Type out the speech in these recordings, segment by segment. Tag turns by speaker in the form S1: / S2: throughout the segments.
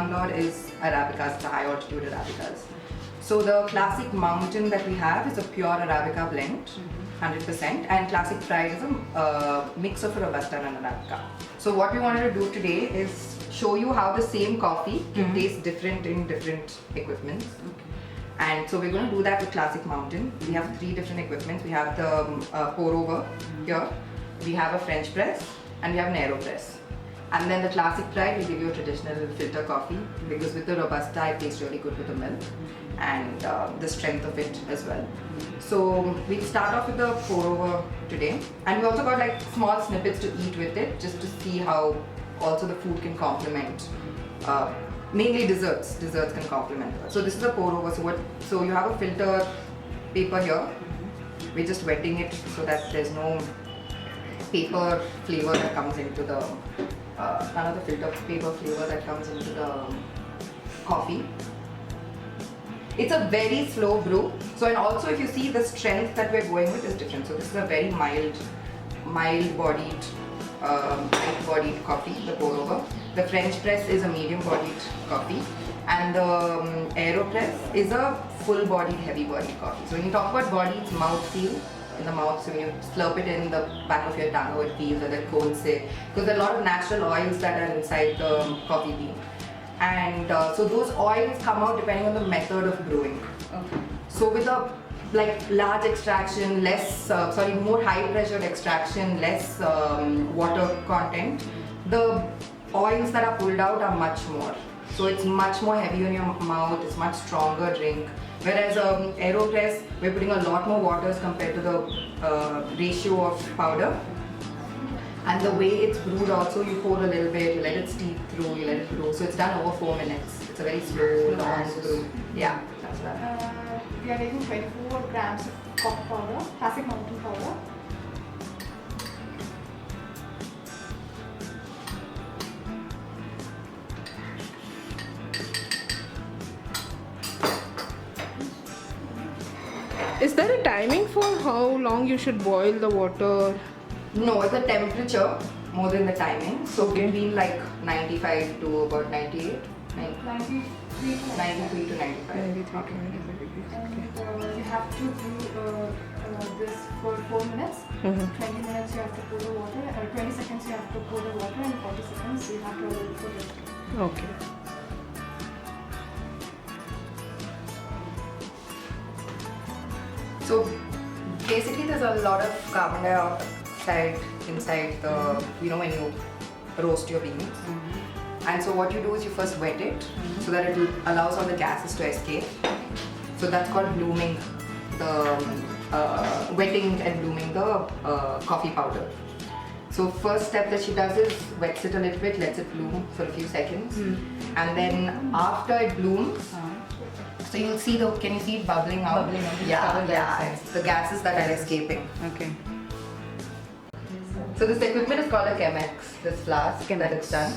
S1: lot is Arabicas, the high altitude Arabicas. So the classic mountain that we have is a pure Arabica blend, 100%, and classic pride is a mix of a Robusta and an Arabica. So what we wanted to do today is show you how the same coffee can taste different in different equipments. And so we're going to do that with Classic Mountain. We have 3 different equipments. We have the pour over here, we have a French press, and we have an AeroPress. And then the Classic Pride will give you a traditional filter coffee because with the Robusta it tastes really good with the milk and the strength of it as well. So we'll start off with the pour over today, and we also got like small snippets to eat with it just to see how also the food can complement. Mainly desserts can complement. So this is a pour over. So you have a filter paper here. We're just wetting it so that there's no paper flavor that comes into the none of the filter paper flavor that comes into the coffee. It's a very slow brew. So, and also if you see, the strength that we're going with is different. So this is a very mild bodied light-bodied coffee, the pour-over. The French press is a medium-bodied coffee, and the AeroPress is a full-bodied, heavy-bodied coffee. So when you talk about body, it's mouthfeel in the mouth. So when you slurp it in the back of your tongue, how it feels, or that cold say, because there are a lot of natural oils that are inside the coffee bean, and so those oils come out depending on the method of brewing. Okay. So with a large extraction, more high pressured extraction, less water content, the oils that are pulled out are much more. So it's much more heavy on your mouth, it's much stronger drink. Whereas AeroPress, we're putting a lot more waters compared to the ratio of powder. And the way it's brewed also, you pour a little bit, you let it steep through, you let it brew. So it's done over 4 minutes. It's a very slow, long brew. Yeah, that's that.
S2: We are taking 24 grams of coffee powder, Classic Mountain powder.
S3: Is there a timing for how long you should boil the water?
S1: No, it's the temperature more than the timing. So between like 95 to about 98. 93 to 95.
S3: 93 to 95 degrees.
S2: And you have to do this for 4 minutes. 20 minutes you have to pour the water, 20 seconds you have to pour the water, and 40 seconds you have to allow it for rest.
S3: Okay.
S1: So basically there's a lot of carbon dioxide inside the, when you roast your beans. And so what you do is you first wet it so that it allows all the gases to escape. So that's called blooming, wetting and blooming the coffee powder. So first step that she does is wets it a little bit, lets it bloom for a few seconds. And then after it blooms, so you'll see can you see it bubbling out?
S3: Bubbling out.
S1: Yeah, it's the gases that are escaping.
S3: Okay.
S1: So this equipment is called a Chemex, this flask that it's done.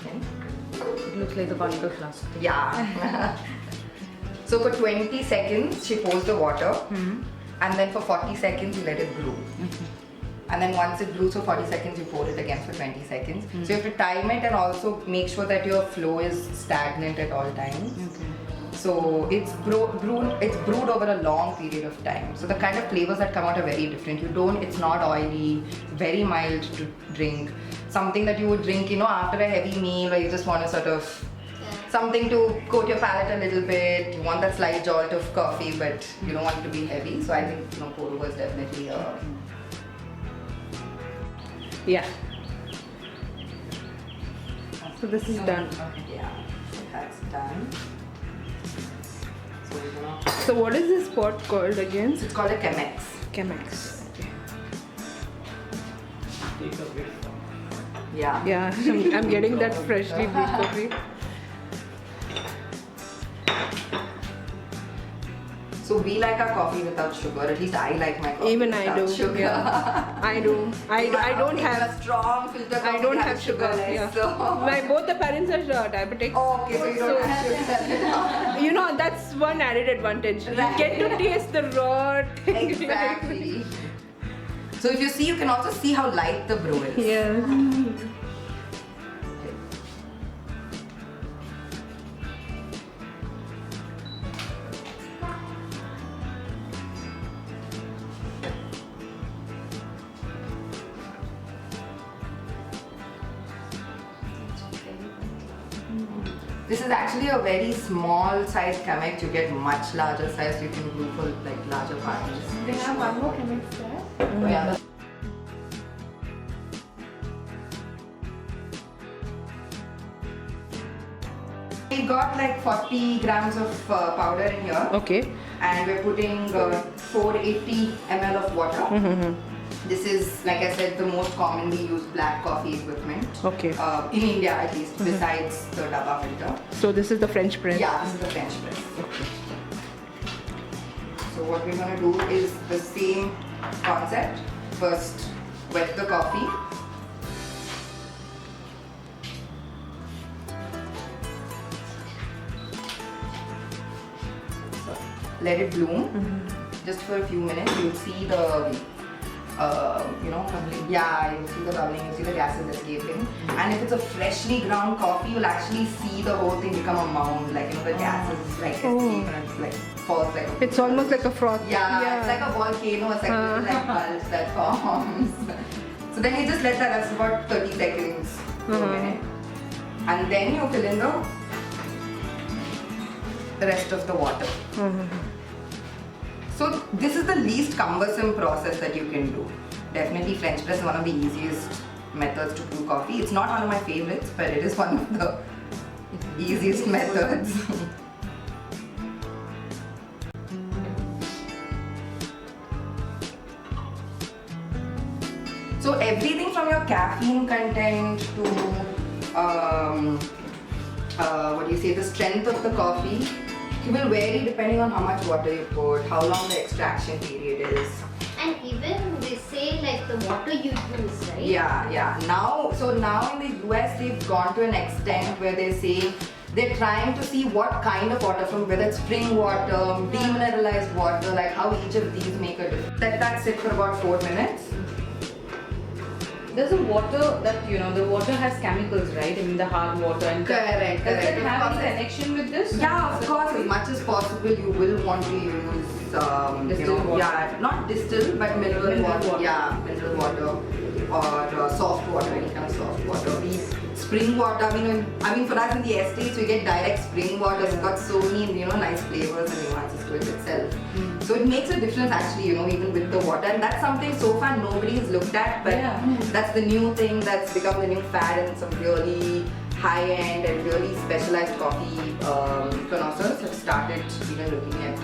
S1: Okay.
S3: It looks like the conical flask.
S1: Yeah. So for 20 seconds she pours the water, and then for 40 seconds you let it brew. And then once it brews for 40 seconds you pour it again for 20 seconds. So you have to time it and also make sure that your flow is stagnant at all times. So it's brewed over a long period of time. So the kind of flavors that come out are very different. It's not oily, very mild to drink. Something that you would drink, after a heavy meal where you just want to sort of something to coat your palate a little bit. You want that slight jolt of coffee, but you don't want it to be heavy. So I think pour over is definitely a
S3: Yeah. So this is done.
S1: Yeah, that's done.
S3: So what is this pot called again?
S1: It's called a Chemex.
S3: Chemex. Okay.
S1: Yeah.
S3: Yeah, I'm getting that freshly brewed coffee.
S1: So we like our coffee without sugar. At least I like my coffee
S3: Even I
S1: without
S3: do.
S1: sugar.
S3: Yeah. I do. I don't have
S1: a strong filter coffee.
S3: I don't
S1: that
S3: have
S1: has
S3: sugar.
S1: less,
S3: Yeah.
S1: so.
S3: Both the parents are diabetic.
S1: Oh, okay, so you don't have sugar.
S3: That's one added advantage.
S1: Right.
S3: You get to taste the raw thing.
S1: Exactly. So if you see, you can also see how light the brew is.
S3: Yeah.
S1: This is actually a very small size Chemex. You get much larger size. You can do for like larger parties.
S2: They have one more Chemex there.
S1: Oh, yeah. We got like 40 grams of powder in here.
S3: Okay.
S1: And we're putting 480 ml of water. This is, like I said, the most commonly used black coffee equipment.
S3: Okay.
S1: In India at least, besides the Dabba filter.
S3: So this is the French press.
S1: Yeah, this is the French press. So what we're going to do is the same concept. First, wet the coffee. So, let it bloom. Just for a few minutes, you'll see the
S2: Bubbling.
S1: Yeah, you'll see the bubbling, you'll see the gases escaping. And if it's a freshly ground coffee, you'll actually see the whole thing become a mound, like the gases like escape and it's like falls like a...
S3: It's almost like a froth.
S1: Yeah, it's like a volcano, it's like a little like bulge that forms. So then you just let that, that's about 30 seconds to a minute. And then you fill in the rest of the water. So this is the least cumbersome process that you can do. Definitely French press is one of the easiest methods to brew coffee. It's not one of my favorites, but it is one of the easiest methods. So everything from your caffeine content to the strength of the coffee, it will vary depending on how much water you put, how long the extraction period is.
S4: And even they say like the water you use, right?
S1: Yeah. Now in the US they've gone to an extent where they say they're trying to see what kind of water, from whether it's spring water, demineralized water, like how each of these make a difference. Let that sit for about 4 minutes.
S5: There's a water that, the water has chemicals, right? I mean, the hard water. And
S1: Correct.
S5: Does it
S1: Of
S5: have
S1: course.
S5: any connection with this?
S1: Yeah, of course, as much as possible you will want to use
S5: Distilled water.
S1: yeah, not distilled but mineral water.
S5: water.
S1: Yeah, mineral water or soft water, any kind of soft water. Spring water, I mean for us in the estates we get direct spring water. It's got so many nice flavors and nuances to it itself. So it makes a difference actually, even with the water, and that's something so far nobody's looked at, but that's the new thing that's become the new fad, and some really high-end and really specialized coffee connoisseurs have started even looking at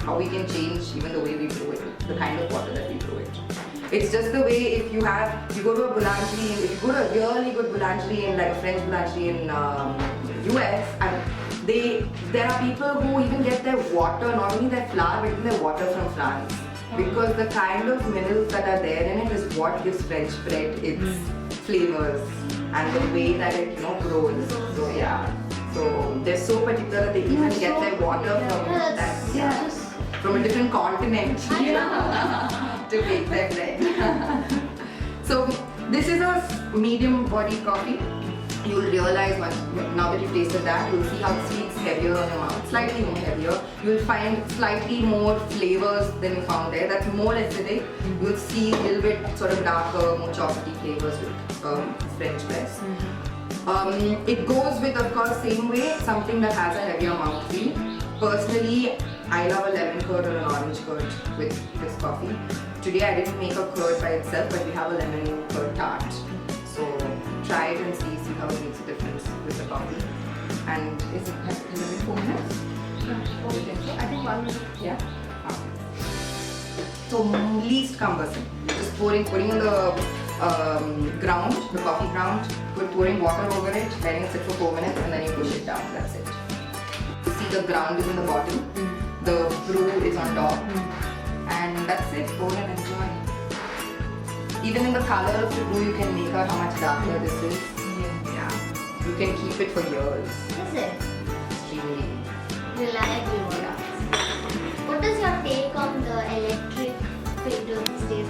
S1: how we can change even the way we brew it, the kind of water that we brew it. It's just the way if you go to a boulangerie, if you go to a really good boulangerie in like a French boulangerie in US, and there are people who even get their water, not only their flour, but even their water from France. Because the kind of minerals that are there in it is what gives French bread its flavors and the way that it grows. So yeah. So they're so particular that they even get their water from a different continent to make their bread. So this is a medium body coffee. You'll realize now that you've tasted that, you'll see how the sweet's heavier on your mouth, slightly more heavier. You'll find slightly more flavors than you found there. That's more acidic. You'll see a little bit sort of darker, more chocolatey flavors with French press. It goes with, of course, same way, something that has a heavier mouthfeel. Personally, I love a lemon curd or an orange curd with this coffee. Today I didn't make a curd by itself, but we have a lemon curd tart. So try it and see how it makes a difference with the coffee. And has it been 4 minutes?
S2: I think 1 minute.
S1: Yeah. So least cumbersome. Just putting in the ground, the coffee ground, pouring water over it, letting it sit for 4 minutes, and then you push it down. That's it. You see the ground is in the bottom, the brew is on top, and that's it. Pour and enjoy. Even in the color of the brew, you can make out how much darker this is. Yeah. You can keep it for years.
S4: Is it?
S1: Extremely.
S4: Reliable one.
S1: Yeah.
S4: What is your take on the electric filter these days?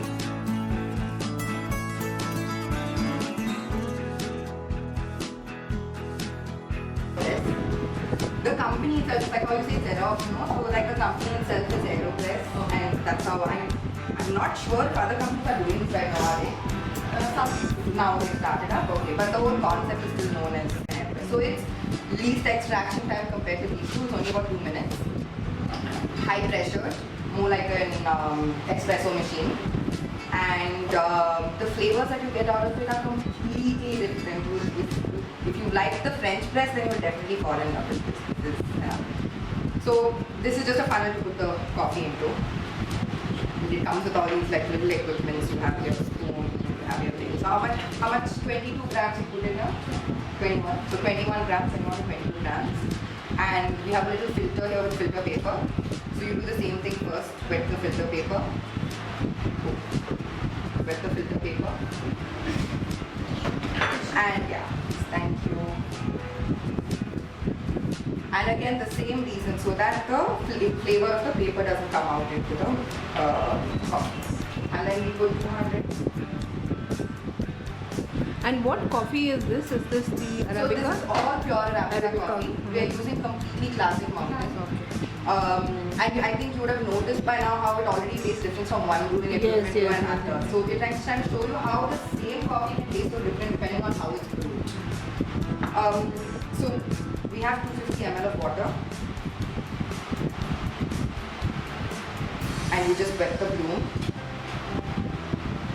S1: The company itself, like how you say Xerox, so like the company itself is Aeropress, and that's how I'm not sure if other companies are doing this right now, are they? Some now they started up, okay, but the whole concept is still known as Aeropress. So it's least extraction time compared to these two. It's only about 2 minutes. High pressure, more like an espresso machine. And the flavors that you get out of it are completely different. If you like the French press, then you will definitely fall in love with this. So this is just a funnel to put the coffee into. It comes with all these like little equipments. You have your spoon, you have your thing. So how much 22 grams you put in here? 21. So 21 grams and 22 grams. And we have a little filter here with filter paper. So you do the same thing first. Wet the filter paper. Wet the filter paper. And yeah, thank you. And again the same reason, so that the flavor of the paper doesn't come out into the coffee. And then we put 200.
S3: And what coffee is this? Is this the
S1: So
S3: Arabica?
S1: this is all pure Arabica
S3: Arabica.
S1: coffee. We are using completely classic mountain. And I think you would have noticed by now how it already tastes different from one brewing equipment to another. So we're trying to show you how the same coffee can taste so different depending on how it's brewed. So we have 250 ml of water. And you just wet the bloom.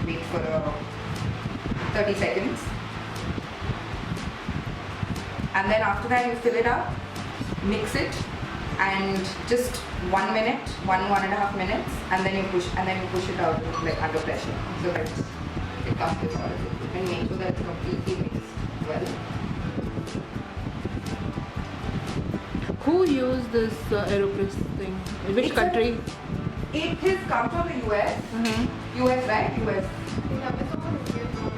S1: Wait for 30 seconds. And then after that you fill it up, mix it, and just 1 minute, 1.5 minutes, and then you push it out like under pressure. So that it comes with all of it. And make sure that it's completely mixed well.
S3: Who used this Aeropress thing? Which
S1: It's
S3: country?
S1: It has come from the US. US, right? US.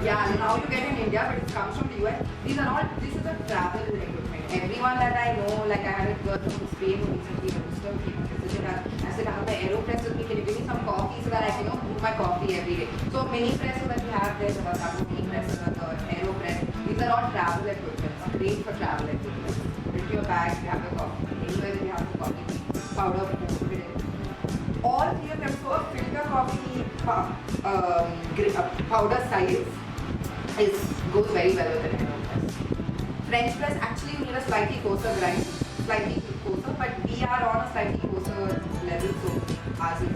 S1: Yeah, now you get in India, but it comes from the US. This is a travel equipment. Everyone that I know, like I had a girl from Spain who recently visited us. I said, I have the AeroPress with me, can you give me some coffee so that I can brew my coffee every day. So mini presses that we have there, the mini presses, the AeroPress, these are all travel equipment, great for travel equipment. Put your bag, you have your coffee. Anywhere that you have the coffee powder, put it in. All three of them, so a filter coffee powder size goes very well with an AeroPress. French press, actually you need a slightly coarser grind, but we are on a slightly coarser level, so ours is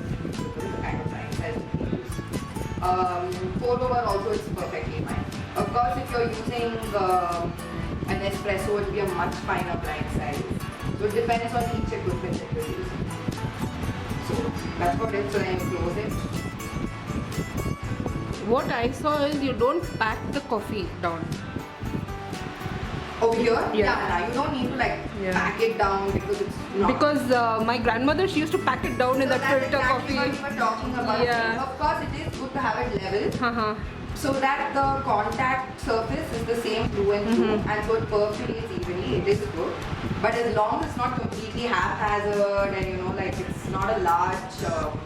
S1: the kind of grind size we use. Pour over also is perfectly fine. Of course, if you're using an espresso, it will be a much finer grind size. So it depends on each equipment that you're using. So that's what it is, so then you close it.
S3: What I saw is you don't pack the coffee down.
S1: Over here?
S3: Yeah.
S1: Nah, you don't need to pack it down because it's not.
S3: Because my grandmother, she used to pack it down in that
S1: that's
S3: filter
S1: exactly
S3: coffee.
S1: what you were talking about.
S3: Yeah.
S1: Of course, it is good to have it level so that the contact surface is the same through and through, and so it percolates evenly. It is good. But as long as it's not completely haphazard and it's not a large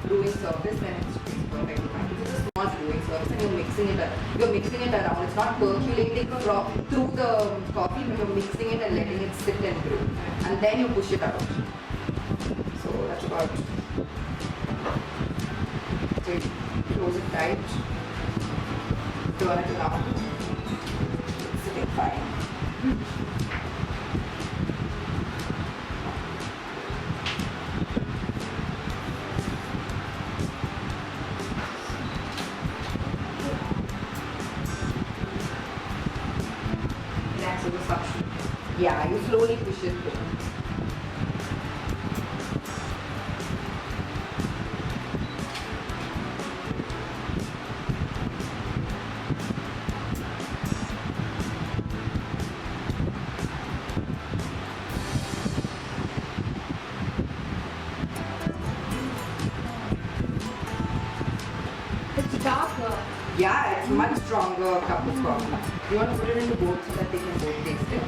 S1: brewing surface, then it's perfectly fine. This is a small brewing surface and you're mixing it around. It's not percolating through the coffee, but you're mixing it and letting it sit and brew. And then you push it out. So that's about. So you close it tight. Turn it around. It's sitting fine. Relax with the suction. Yeah, you slowly push it through.
S4: It's darker.
S1: Yeah, it's much stronger cup of coffee. You want to put it into both so that they can both taste it.